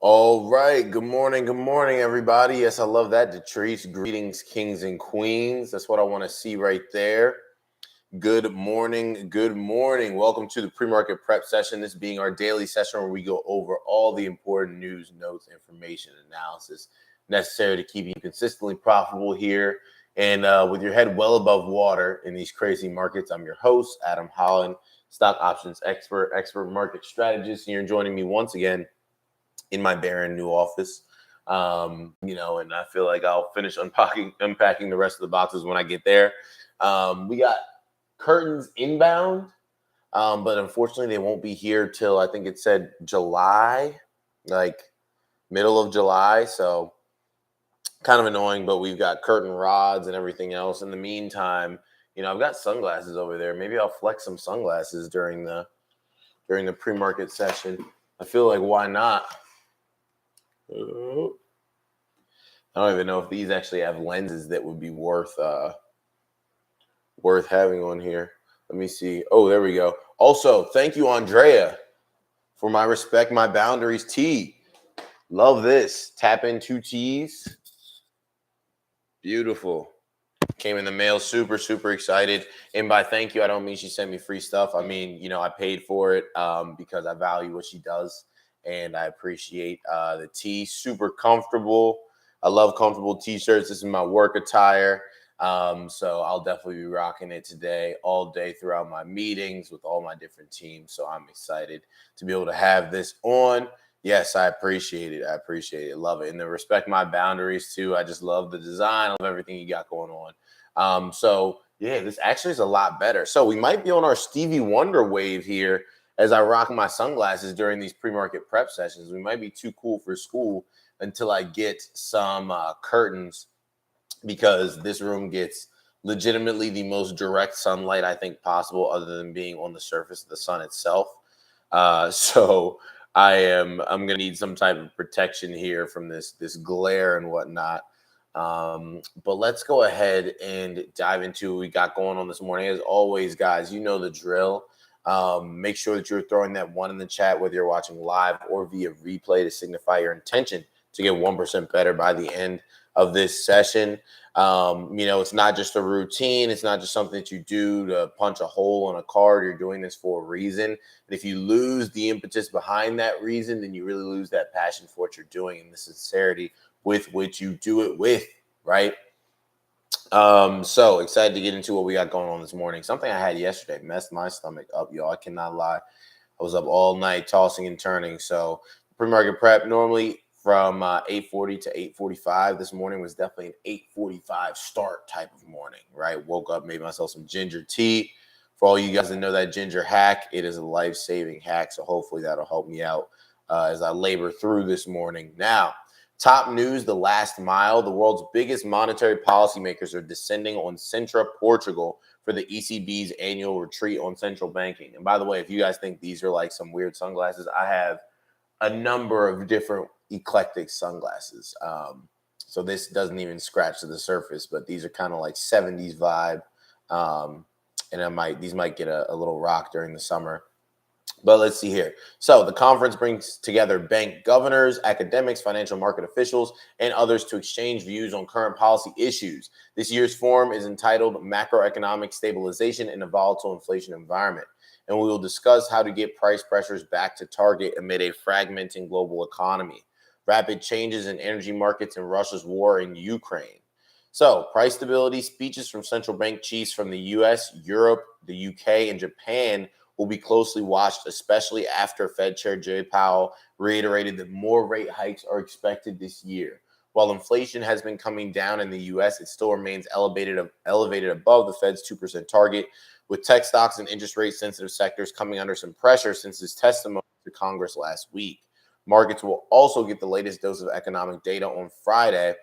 All right. Good morning. Good morning, everybody. Yes, I love that, Detrice. Greetings, kings and queens. That's what I want to see right there. Good morning. Good morning. Welcome to the pre-market prep session. This being our daily session where we go over all the important news, notes, information, analysis necessary to keep you consistently profitable here and with your head well above water in these crazy markets. I'm your host, Adam Holland, stock options expert market strategist. And you're joining me once again in my barren new office. And I feel like I'll finish unpacking the rest of the boxes when I get there. We got curtains inbound, but unfortunately they won't be here till I think it said July, like middle of July. So kind of annoying, but we've got curtain rods and everything else. In the meantime, I've got sunglasses over there. Maybe I'll flex some sunglasses during the pre-market session. I feel like why not? I don't even know if these actually have lenses that would be worth having on here. Let me see. Oh, there we go. Also, thank you, Andrea, for my Respect My Boundaries tee. Love this. Tap in 2 tees. Beautiful. Came in the mail. Super, super excited. And by thank you, I don't mean she sent me free stuff. I mean, I paid for it because I value what she does. And I appreciate the tee. Super comfortable. I love comfortable t-shirts. This is my work attire. So I'll definitely be rocking it today, all day throughout my meetings with all my different teams. So I'm excited to be able to have this on. Yes, I appreciate it. I appreciate it. Love it. And to respect my boundaries too. I just love the design. I love everything you got going on. So yeah, this actually is a lot better. So we might be on our Stevie Wonder wave here as I rock my sunglasses during these pre-market prep sessions. We might be too cool for school until I get some curtains, because this room gets legitimately the most direct sunlight I think possible, other than being on the surface of the sun itself. So I'm gonna need some type of protection here from this glare and whatnot. But let's go ahead and dive into what we got going on this morning. As always, guys, you know the drill. Make sure that you're throwing that 1 in the chat, whether you're watching live or via replay, to signify your intention to get 1% better by the end of this session. It's not just a routine. It's not just something that you do to punch a hole on a card. You're doing this for a reason. And if you lose the impetus behind that reason, then you really lose that passion for what you're doing and the sincerity with which you do it with, right? So excited to get into what we got going on this morning. Something I had yesterday messed my stomach up, y'all. I cannot lie. I was up all night tossing and turning. So pre-market prep normally from 8:40 to 8:45. This morning was definitely an 8:45 start type of morning, right? Woke up, made myself some ginger tea. For all you guys that know that ginger hack, it is a life-saving hack. So hopefully that'll help me out as I labor through this morning. Now, top news, the last mile. The world's biggest monetary policymakers are descending on Sintra, Portugal, for the ECB's annual retreat on central banking. And by the way, if you guys think these are like some weird sunglasses, I have a number of different eclectic sunglasses. So this doesn't even scratch to the surface, but these are kind of like 70s vibe. And these might get a little rock during the summer. But let's see here. So the conference brings together bank governors, academics, financial market officials, and others to exchange views on current policy issues. This year's forum is entitled Macroeconomic Stabilization in a Volatile Inflation Environment. And we will discuss how to get price pressures back to target amid a fragmenting global economy, rapid changes in energy markets, and Russia's war in Ukraine. So, price stability speeches from central bank chiefs from the US, Europe, the UK, and Japan will be closely watched, especially after Fed Chair Jay Powell reiterated that more rate hikes are expected this year. While inflation has been coming down in the U.S., it still remains elevated above the Fed's 2% target, with tech stocks and interest rate-sensitive sectors coming under some pressure since his testimony to Congress last week. Markets will also get the latest dose of economic data on Friday,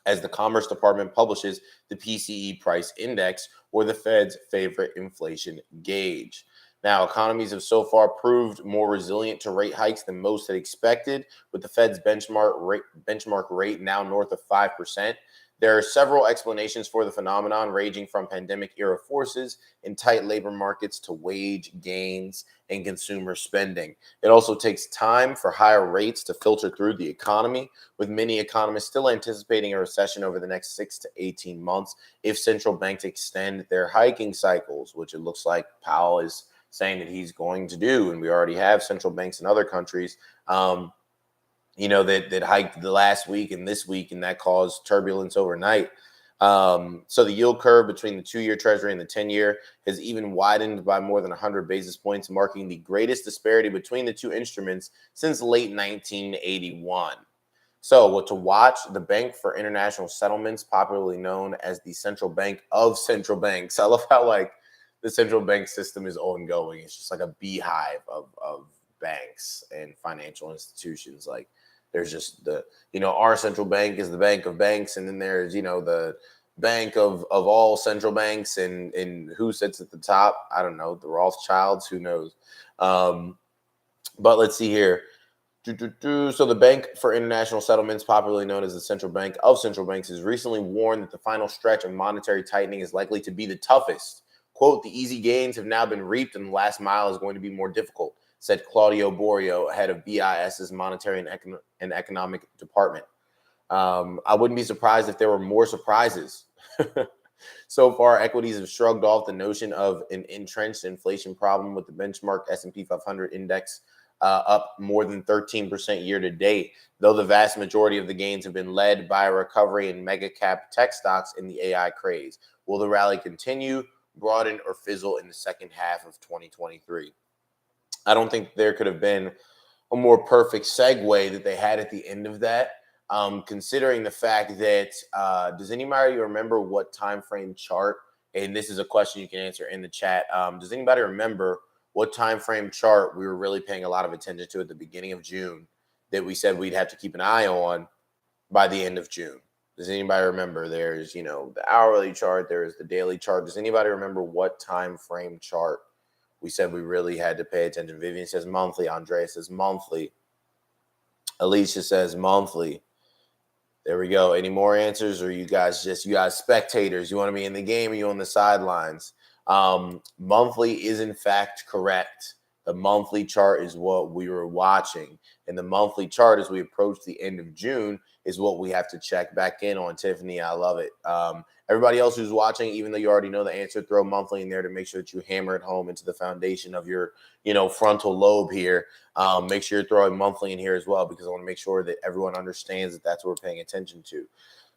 as the Commerce Department publishes the PCE price index, or the Fed's favorite inflation gauge. Now, economies have so far proved more resilient to rate hikes than most had expected, with the Fed's benchmark rate now north of 5%. There are several explanations for the phenomenon, ranging from pandemic-era forces and tight labor markets to wage gains and consumer spending. It also takes time for higher rates to filter through the economy, with many economists still anticipating a recession over the next 6 to 18 months if central banks extend their hiking cycles, which it looks like Powell is saying that he's going to do. And we already have central banks in other countries that hiked the last week and this week, and that caused turbulence overnight. So the yield curve between the 2-year Treasury and the 10-year has even widened by more than 100 basis points, marking the greatest disparity between the two instruments since late 1981. So what to watch, the Bank for International Settlements, popularly known as the central bank of central banks. I love how the central bank system is ongoing. It's just like a beehive of banks and financial institutions. Like there's just our central bank is the bank of banks, and then there's the bank of all central banks, and who sits at the top? I don't know, the Rothschilds, who knows? But let's see here. So the Bank for International Settlements, popularly known as the central bank of central banks, has recently warned that the final stretch of monetary tightening is likely to be the toughest. Quote, the easy gains have now been reaped and the last mile is going to be more difficult, said Claudio Borio, head of BIS's Monetary and Economic Department. I wouldn't be surprised if there were more surprises. So far, equities have shrugged off the notion of an entrenched inflation problem, with the benchmark S&P 500 index up more than 13% year to date, though the vast majority of the gains have been led by a recovery in mega cap tech stocks in the AI craze. Will the rally continue, broaden, or fizzle in the second half of 2023? I don't think there could have been a more perfect segue that they had at the end of that. Considering the fact that, does anybody remember what time frame chart? And this is a question you can answer in the chat. Does anybody remember what time frame chart we were really paying a lot of attention to at the beginning of June that we said we'd have to keep an eye on by the end of June? Does anybody remember? There's, the hourly chart, there's the daily chart. Does anybody remember what time frame chart we said we really had to pay attention? Vivian says monthly. Andrea says monthly. Alicia says monthly. There we go. Any more answers? Or you guys spectators? You want to be in the game, or you on the sidelines? Monthly is in fact correct. The monthly chart is what we were watching. And the monthly chart, as we approach the end of June, is what we have to check back in on. Tiffany, I love it. Everybody else who's watching, even though you already know the answer, throw monthly in there to make sure that you hammer it home into the foundation of your, frontal lobe here. Make sure you're throwing monthly in here as well, because I want to make sure that everyone understands that that's what we're paying attention to.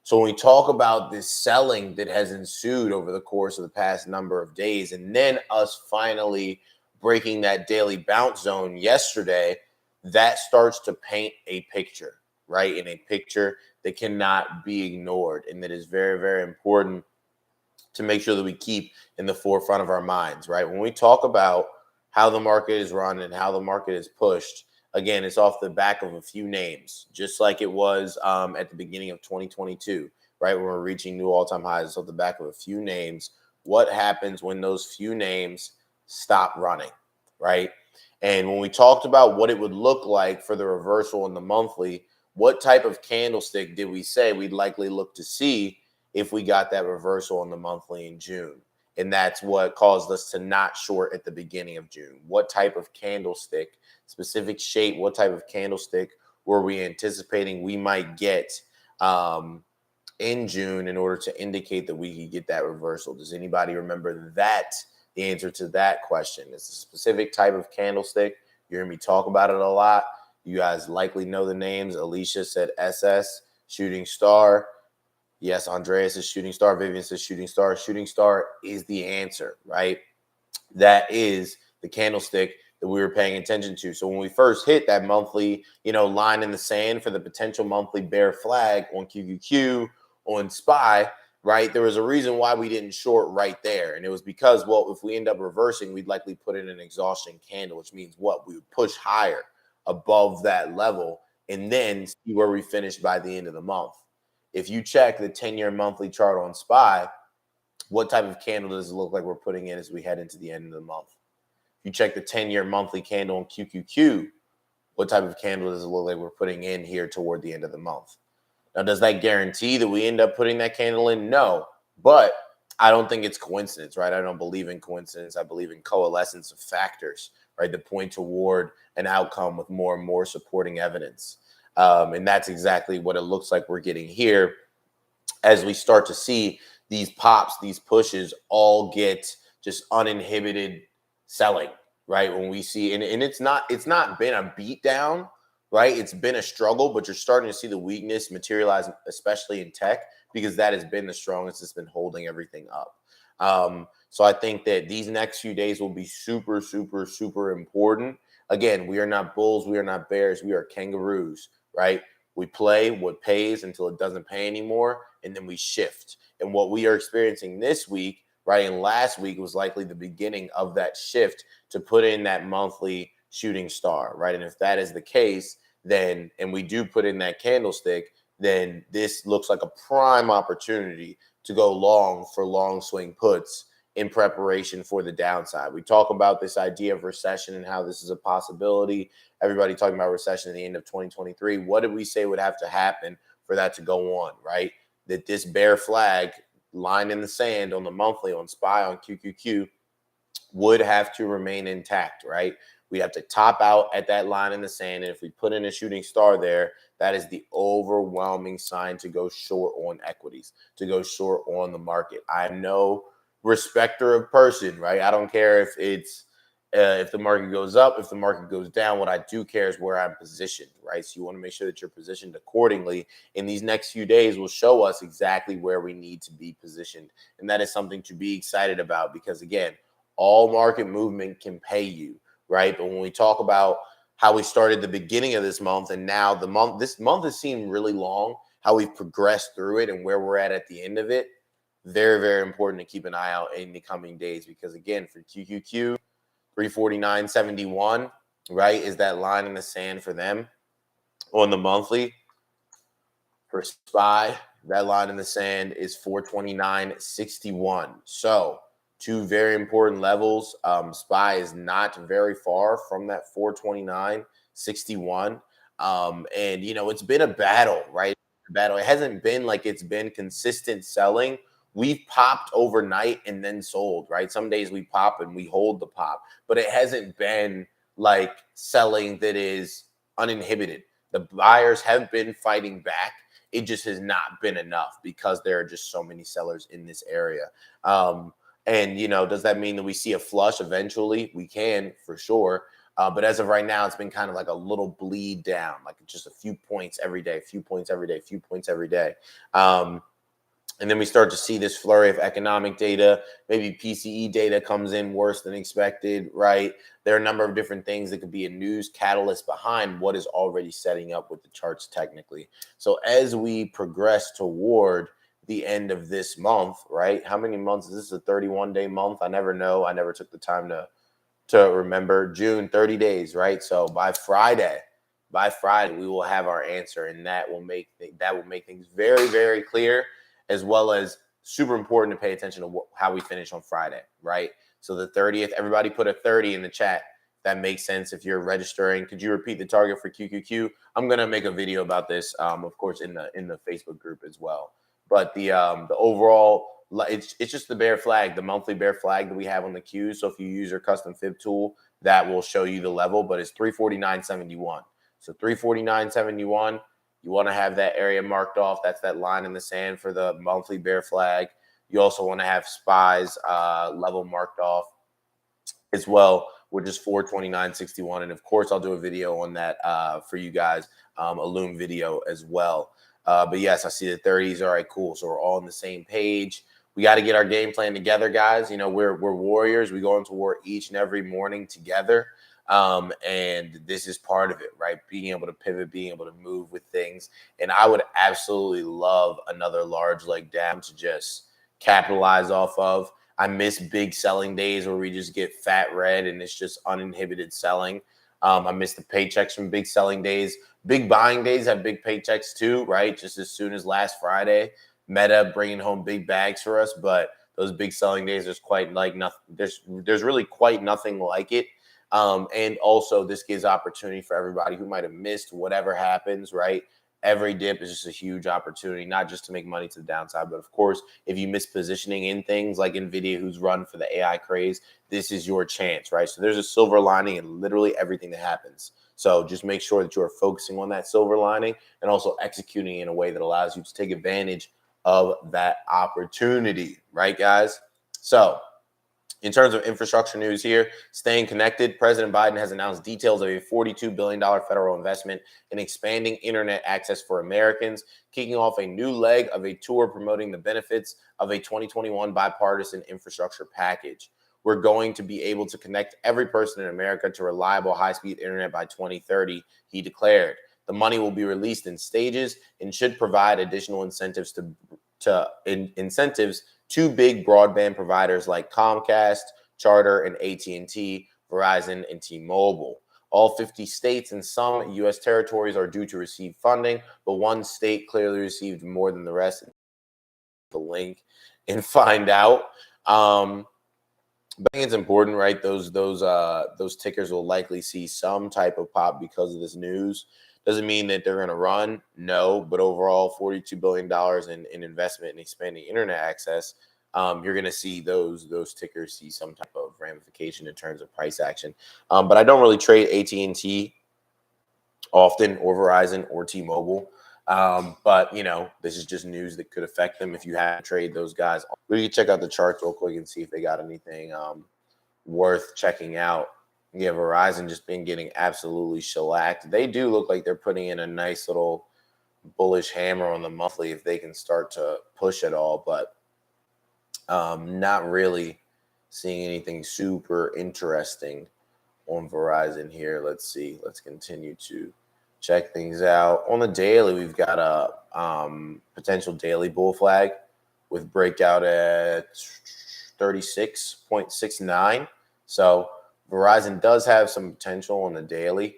So when we talk about this selling that has ensued over the course of the past number of days, and then us finally breaking that daily bounce zone yesterday, that starts to paint a picture, right? And a picture that cannot be ignored, and that is very, very important to make sure that we keep in the forefront of our minds, right? When we talk about how the market is run and how the market is pushed, again, it's off the back of a few names, just like it was at the beginning of 2022, right? When we're reaching new all-time highs, it's off the back of a few names. What happens when those few names stop running, right? And when we talked about what it would look like for the reversal in the monthly, what type of candlestick did we say we'd likely look to see if we got that reversal in the monthly in June? And that's what caused us to not short at the beginning of June. What type of candlestick, specific shape, what type of candlestick were we anticipating we might get in June in order to indicate that we could get that reversal? Does anybody remember that? The answer to that question is a specific type of candlestick. You hear me talk about it a lot. You guys likely know the names. Alicia said SS, shooting star. Yes, Andreas is shooting star. Vivian says shooting star. Shooting star is the answer, right? That is the candlestick that we were paying attention to. So when we first hit that monthly, line in the sand for the potential monthly bear flag on QQQ, on SPY, right? There was a reason why we didn't short right there. And it was because, well, if we end up reversing, we'd likely put in an exhaustion candle, which means what? We would push higher above that level and then see where we finish by the end of the month. If you check the 10-year monthly chart on SPY, what type of candle does it look like we're putting in as we head into the end of the month? If you check the 10-year monthly candle on QQQ, what type of candle does it look like we're putting in here toward the end of the month? Now, does that guarantee that we end up putting that candle in? No, but I don't think it's coincidence, right? I don't believe in coincidence. I believe in coalescence of factors, right, that point toward an outcome with more and more supporting evidence. And that's exactly what it looks like we're getting here as we start to see these pops, these pushes all get just uninhibited selling, right? When we see, and it's not been a beat down, right? It's been a struggle, but you're starting to see the weakness materialize, especially in tech, because that has been the strongest. It's been holding everything up. So I think that these next few days will be super, super, super important. Again, we are not bulls, we are not bears, we are kangaroos, right? We play what pays until it doesn't pay anymore, and then we shift. And what we are experiencing this week, right, and last week was likely the beginning of that shift to put in that monthly shooting star, right? And if that is the case, then, and we do put in that candlestick, then this looks like a prime opportunity to go long for long swing puts in preparation for the downside. We talk about this idea of recession and how this is a possibility. Everybody talking about recession at the end of 2023. What did we say would have to happen for that to go on, right? That this bear flag line in the sand on the monthly, on SPY, on QQQ would have to remain intact, right? We have to top out at that line in the sand. And if we put in a shooting star there, that is the overwhelming sign to go short on equities, to go short on the market. I'm no respecter of person, right? I don't care if the market goes up, if the market goes down. What I do care is where I'm positioned, right? So you want to make sure that you're positioned accordingly. And these next few days will show us exactly where we need to be positioned. And that is something to be excited about because, again, all market movement can pay you, right? But when we talk about how we started the beginning of this month and now this month has seemed really long, how we've progressed through it and where we're at the end of it, very, very important to keep an eye out in the coming days because, again, for QQQ, 349.71, right, is that line in the sand for them on the monthly. For SPY, that line in the sand is 429.61. So two very important levels. SPY is not very far from that 429.61. And, it's been a battle, right? Battle. It hasn't been like it's been consistent selling. We've popped overnight and then sold, right? Some days we pop and we hold the pop, but it hasn't been like selling that is uninhibited. The buyers have been fighting back. It just has not been enough because there are just so many sellers in this area. And does that mean that we see a flush eventually? We can for sure. But as of right now, it's been kind of like a little bleed down, like just a few points every day, a few points every day, a few points every day. And then we start to see this flurry of economic data. Maybe PCE data comes in worse than expected, right? There are a number of different things that could be a news catalyst behind what is already setting up with the charts technically. So as we progress toward the end of this month, right? How many months is this? A 31-day month? I never know. I never took the time to remember. June, 30 days, right? So by Friday, we will have our answer, and that will make things very, very clear, as well as super important to pay attention to how we finish on Friday, right? So the 30th, everybody put a 30 in the chat. That makes sense if you're registering. Could you repeat the target for QQQ? I'm gonna make a video about this, of course, in the Facebook group as well. But the overall, it's just the bear flag, the monthly bear flag that we have on the Qs. So if you use your custom fib tool, that will show you the level. But it's 349.71. So 349.71. You want to have that area marked off. That's that line in the sand for the monthly bear flag. You also want to have SPY's level marked off as well, which is 429.61. And of course, I'll do a video on that for you guys, a Loom video as well. But yes, I see the 30s. All right, cool. So we're all on the same page. We got to get our game plan together, guys. We're warriors. We go into war each and every morning together. And this is part of it, right? Being able to pivot, being able to move with things. And I would absolutely love another large leg down to just capitalize off of. I miss big selling days where we just get fat red and it's just uninhibited selling. I miss the paychecks from big selling days. Big buying days have big paychecks too, right? Just as soon as last Friday, Meta bringing home big bags for us. But those big selling days, there's quite like nothing. There's really quite nothing like it. And also, this gives opportunity for everybody who might have missed whatever happens, right? every dip is just a huge opportunity, not just to make money to the downside, but of course, if you miss positioning in things like Nvidia, who's run for the AI craze, this is your chance, right? So there's a silver lining in literally everything that happens. So just make sure that you are focusing on that silver lining and also executing in a way that allows you to take advantage of that opportunity, right, guys? So in terms of infrastructure news here, staying connected, President Biden has announced details of a $42 billion federal investment in expanding internet access for Americans, kicking off a new leg of a tour promoting the benefits of a 2021 bipartisan infrastructure package. We're going to be able to connect every person in America to reliable high-speed internet by 2030, he declared. The money will be released in stages and should provide additional incentives to big broadband providers like Comcast, Charter, and AT&T, Verizon, and T-Mobile. All 50 states and some U.S. territories are due to receive funding, but one state clearly received more than the rest. The link and find out. But I think it's important, right? Those tickers will likely see some type of pop because of this news. Doesn't mean that they're going to run, no. But overall, $42 billion in investment in expanding internet access, you're going to see those tickers see some type of ramification in terms of price action. But I don't really trade AT&T often, or Verizon, or T-Mobile. But this is just news that could affect them if you have to trade those guys. We can check out the charts real quick and see if they got anything worth checking out. Yeah, Verizon just been getting absolutely shellacked. They do look like they're putting in a nice little bullish hammer on the monthly if they can start to push it all, but not really seeing anything super interesting on Verizon here. Let's see. Let's continue to check things out. On the daily, we've got a potential daily bull flag with breakout at 36.69. So Verizon does have some potential on the daily.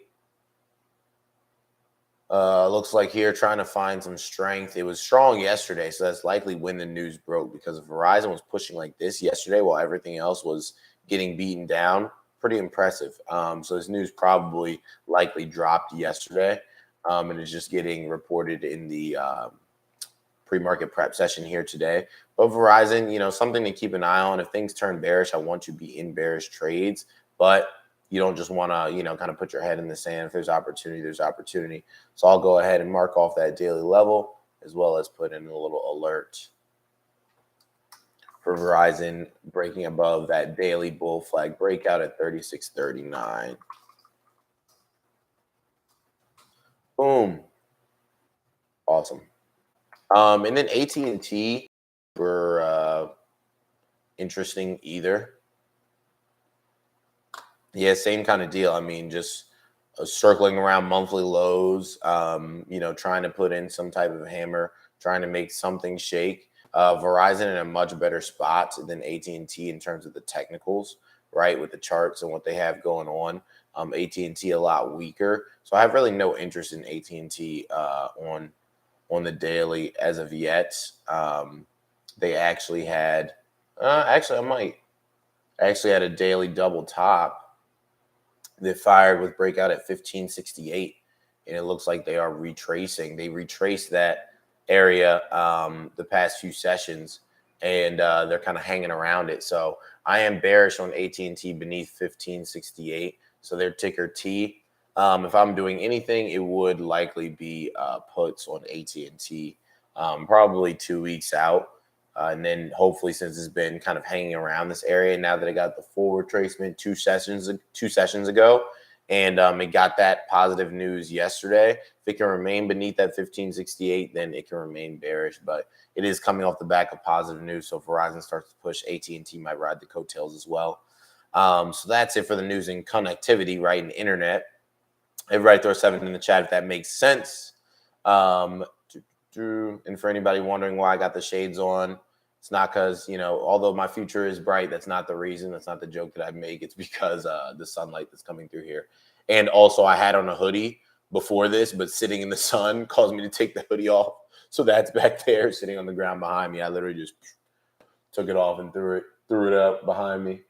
Looks like here trying to find some strength. It was strong yesterday, so that's likely when the news broke, because if Verizon was pushing like this yesterday while everything else was getting beaten down, pretty impressive. So this news probably likely dropped yesterday, and is just getting reported in the pre-market prep session here today. But Verizon, something to keep an eye on. If things turn bearish, I want you to be in bearish trades, but you don't just want to, kind of put your head in the sand. If there's opportunity, there's opportunity. So I'll go ahead and mark off that daily level, as well as put in a little alert for Verizon breaking above that daily bull flag breakout at 36.39. Boom. Awesome. And then AT&T were interesting either. Yeah, same kind of deal. I mean, just circling around monthly lows, trying to put in some type of hammer, trying to make something shake. Verizon in a much better spot than AT&T in terms of the technicals, right, with the charts and what they have going on. AT&T a lot weaker. So I have really no interest in AT&T on the daily as of yet. They actually had I actually had a daily double top. They fired with breakout at 1568, and it looks like they are retracing. They retraced that area the past few sessions, and they're kind of hanging around it. So I am bearish on AT&T beneath 1568. So their ticker T. If I'm doing anything, it would likely be puts on AT&T, probably 2 weeks out. And then hopefully, since it's been kind of hanging around this area, now that it got the full retracement two sessions ago, and it got that positive news yesterday, if it can remain beneath that 1568, then it can remain bearish. But it is coming off the back of positive news, so if Verizon starts to push, AT&T might ride the coattails as well. So that's it for the news and connectivity, right, and internet. Everybody throw 7 in the chat if that makes sense. And for anybody wondering why I got the shades on, it's not because, although my future is bright, that's not the reason. That's not the joke that I make. It's because the sunlight that's coming through here. And also I had on a hoodie before this, but sitting in the sun caused me to take the hoodie off. So that's back there sitting on the ground behind me. I literally just took it off and threw it up behind me.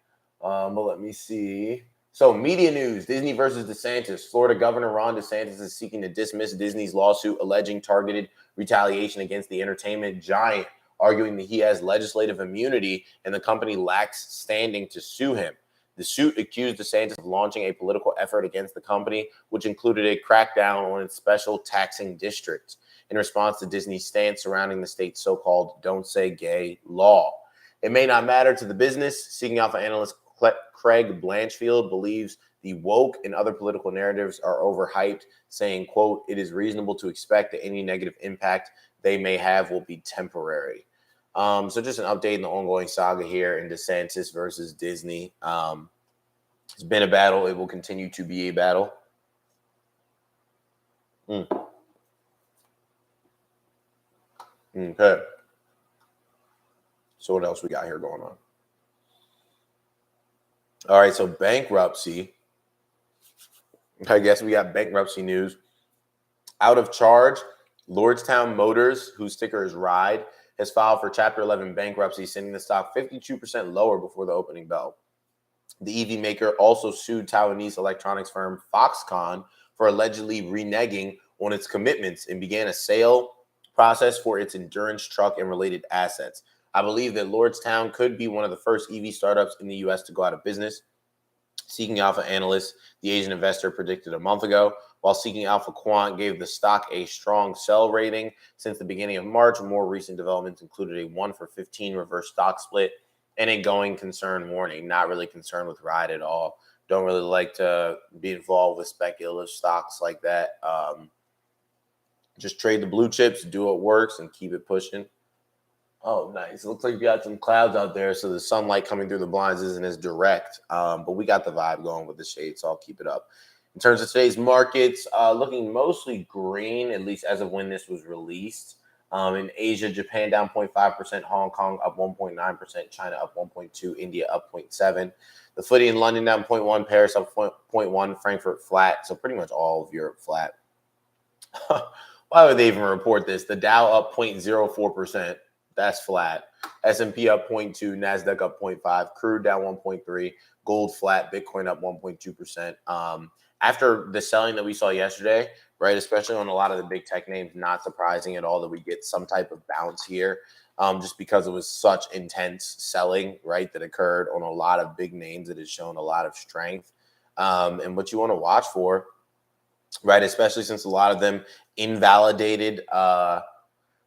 But let me see. So, media news: Disney versus DeSantis. Florida Governor Ron DeSantis is seeking to dismiss Disney's lawsuit alleging targeted retaliation against the entertainment giant, arguing that he has legislative immunity and the company lacks standing to sue him. The suit accused DeSantis of launching a political effort against the company, which included a crackdown on its special taxing districts in response to Disney's stance surrounding the state's so-called "Don't Say Gay" law. It may not matter to the business. Seeking Alpha analyst Craig Blanchfield believes the woke and other political narratives are overhyped, saying, quote, "It is reasonable to expect that any negative impact they may have will be temporary." So just an update in the ongoing saga here in DeSantis versus Disney. It's been a battle. It will continue to be a battle. Okay. So what else we got here going on? All right, so bankruptcy. I guess we got bankruptcy news. Out of charge, Lordstown Motors, whose ticker is RIDE, has filed for Chapter 11 bankruptcy, sending the stock 52% lower before the opening bell. The EV maker also sued Taiwanese electronics firm Foxconn for allegedly reneging on its commitments and began a sale process for its endurance truck and related assets. I believe that Lordstown could be one of the first EV startups in the U.S. to go out of business. Seeking Alpha analyst, the Asian investor, predicted a month ago, while Seeking Alpha Quant gave the stock a strong sell rating since the beginning of March. More recent developments included a 1-for-15 reverse stock split and a going concern warning. Not really concerned with RIDE at all. Don't really like to be involved with speculative stocks like that. Just trade the blue chips, do what works, and keep it pushing. Oh, nice. It looks like you got some clouds out there, so the sunlight coming through the blinds isn't as direct. But we got the vibe going with the shade, so I'll keep it up. In terms of today's markets, looking mostly green, at least as of when this was released. In Asia, Japan down 0.5%, Hong Kong up 1.9%, China up 1.2%, India up 0.7%. The FTSE in London down 0.1%, Paris up 0.1%, Frankfurt flat. So pretty much all of Europe flat. Why would they even report this? The Dow up 0.04%. That's flat. S&P up 0.2%, NASDAQ up 0.5%, crude down 1.3%, gold flat, Bitcoin up 1.2%. After the selling that we saw yesterday, right, especially on a lot of the big tech names, not surprising at all that we get some type of bounce here, just because it was such intense selling, right, that occurred on a lot of big names that has shown a lot of strength. And what you want to watch for, right, especially since a lot of them invalidated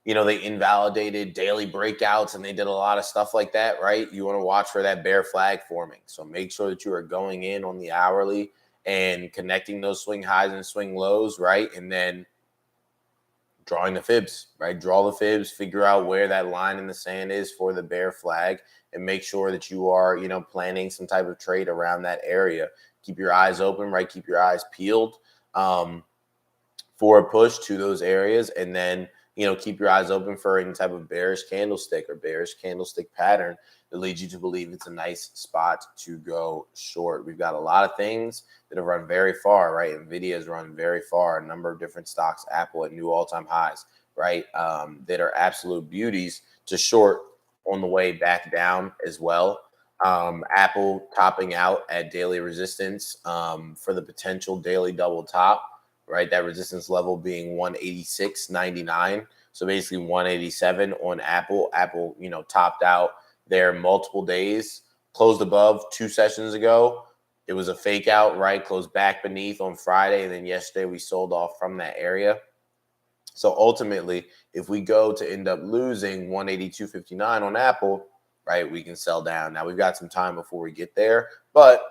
they invalidated daily breakouts and they did a lot of stuff like that, right? You want to watch for that bear flag forming. So make sure that you are going in on the hourly and connecting those swing highs and swing lows, right? And then drawing the fibs, right? Draw the fibs, figure out where that line in the sand is for the bear flag, and make sure that you are, planning some type of trade around that area. Keep your eyes open, right? Keep your eyes peeled for a push to those areas, and then keep your eyes open for any type of bearish candlestick or bearish candlestick pattern that leads you to believe it's a nice spot to go short. We've got a lot of things that have run very far, right? NVIDIA has run very far, a number of different stocks, Apple at new all-time highs, right? That are absolute beauties to short on the way back down as well. Apple topping out at daily resistance for the potential daily double top, right? That resistance level being 186.99. So basically 187 on Apple. Apple, topped out there multiple days, closed above 2 sessions ago. It was a fake out, right? Closed back beneath on Friday. And then yesterday we sold off from that area. So ultimately, if we go to end up losing 182.59 on Apple, right, we can sell down. Now we've got some time before we get there, but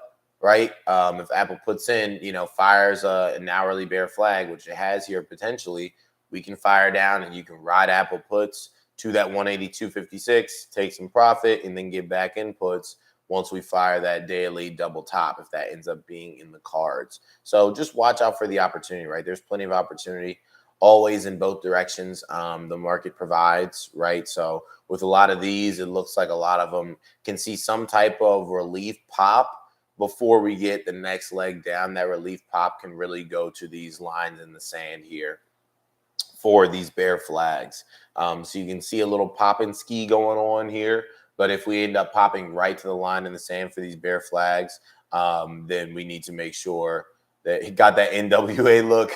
right, if Apple puts in, fires an hourly bear flag, which it has here potentially, we can fire down and you can ride Apple puts to that 182.56, take some profit, and then get back inputs once we fire that daily double top, if that ends up being in the cards. So just watch out for the opportunity, right? There's plenty of opportunity always in both directions the market provides, right? So with a lot of these, it looks like a lot of them can see some type of relief pop before we get the next leg down. That relief pop can really go to these lines in the sand here for these bear flags. So you can see a little pop and ski going on here. But if we end up popping right to the line in the sand for these bear flags, then we need to make sure that he got that NWA look.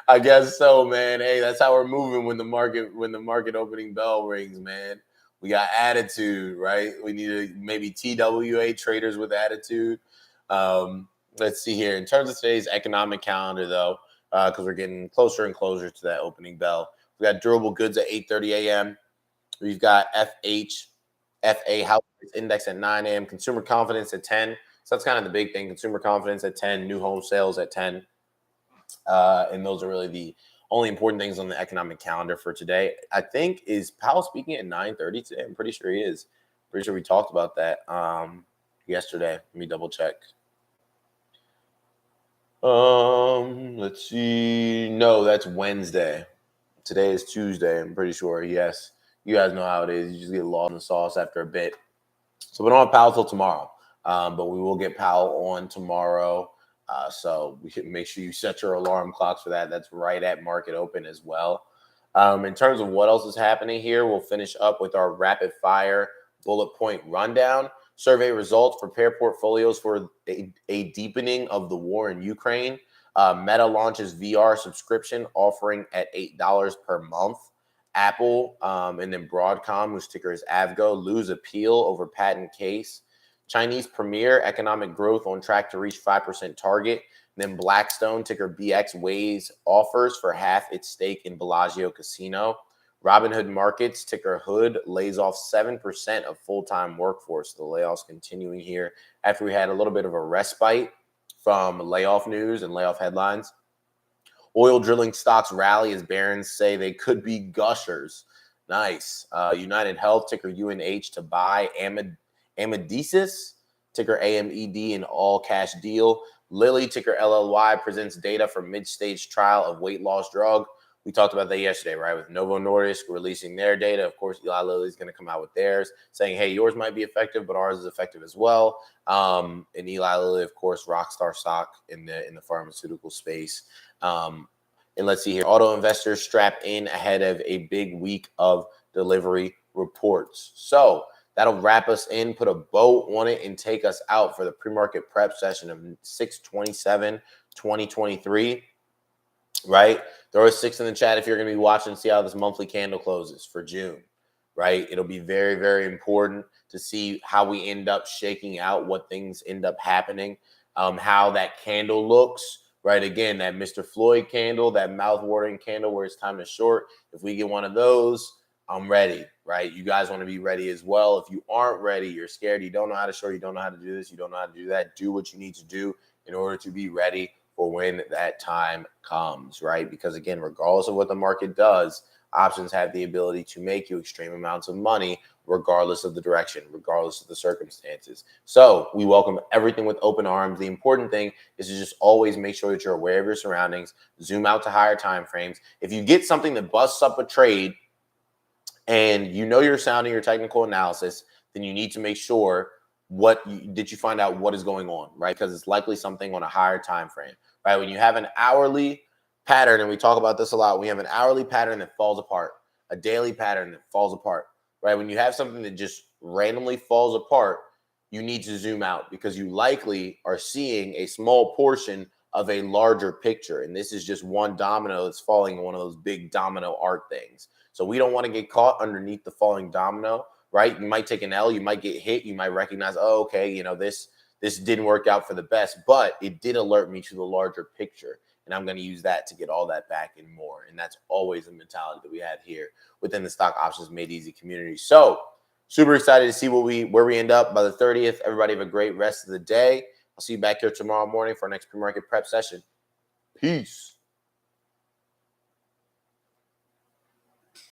I guess so, man. Hey, that's how we're moving when the market opening bell rings, man. We got attitude, right? We need to maybe TWA, traders with attitude. Let's see here. In terms of today's economic calendar, though, because we're getting closer and closer to that opening bell, we got durable goods at 8:30 a.m. We've got FA house index at 9 a.m. Consumer confidence at 10. So that's kind of the big thing. Consumer confidence at 10. New home sales at 10. And those are really the only important things on the economic calendar for today. I think, is Powell speaking at 9:30 today? I'm pretty sure he is. Pretty sure we talked about that yesterday. Let me double check. Let's see. No, that's Wednesday. Today is Tuesday. I'm pretty sure. Yes. You guys know how it is. You just get lost in the sauce after a bit. So we don't have Powell till tomorrow, but we will get Powell on tomorrow. So we can make sure you set your alarm clocks for that. That's right at market open as well. In terms of what else is happening here, we'll finish up with our rapid fire bullet point rundown. Survey results prepare portfolios for a deepening of the war in Ukraine. Meta launches VR subscription offering at $8 per month. Apple and then Broadcom, whose ticker is AVGO, lose appeal over patent case. Chinese Premier economic growth on track to reach 5% target. Then Blackstone, ticker BX, weighs offers for half its stake in Bellagio Casino. Robinhood Markets, ticker Hood, lays off 7% of full-time workforce. The layoffs continuing here after we had a little bit of a respite from layoff news and layoff headlines. Oil drilling stocks rally as barons say they could be gushers. Nice. United Health, ticker UNH, to buy Amadeus, ticker AMED, in all-cash deal. Lilly, ticker LLY, presents data for mid-stage trial of weight loss drug. We talked about that yesterday, right? With Novo Nordisk releasing their data. Of course, Eli Lilly is going to come out with theirs, saying, hey, yours might be effective, but ours is effective as well. And Eli Lilly, of course, rockstar stock in the pharmaceutical space. And let's see here. Auto investors strap in ahead of a big week of delivery reports. So that'll wrap us in, put a bow on it, and take us out for the pre-market prep session of 6/27/2023. Right? Throw a 6 in the chat if you're going to be watching, see how this monthly candle closes for June. Right? It'll be very, very important to see how we end up shaking out, what things end up happening, how that candle looks. Right? Again, that Mr. Floyd candle, that mouth-watering candle where it's time to short. If we get one of those, I'm ready, right? You guys want to be ready as well. If you aren't ready, you're scared, you don't know how to short, you don't know how to do this, you don't know how to do that, do what you need to do in order to be ready for when that time comes, right? Because again, regardless of what the market does, options have the ability to make you extreme amounts of money regardless of the direction, regardless of the circumstances. So we welcome everything with open arms. The important thing is to just always make sure that you're aware of your surroundings, zoom out to higher time frames. If you get something that busts up a trade and you know you're sounding your technical analysis, then you need to make sure did you find out what is going on, right? Because it's likely something on a higher time frame, right? When you have an hourly pattern, and we talk about this a lot, we have an hourly pattern that falls apart, a daily pattern that falls apart, right? When you have something that just randomly falls apart, you need to zoom out because you likely are seeing a small portion of a larger picture. And this is just one domino that's falling in one of those big domino art things. So we don't want to get caught underneath the falling domino, right? You might take an L, you might get hit, you might recognize, oh, okay, this didn't work out for the best, but it did alert me to the larger picture. And I'm going to use that to get all that back and more. And that's always the mentality that we have here within the Stock Options Made Easy community. So super excited to see where we end up by the 30th. Everybody have a great rest of the day. I'll see you back here tomorrow morning for our next pre-market prep session. Peace.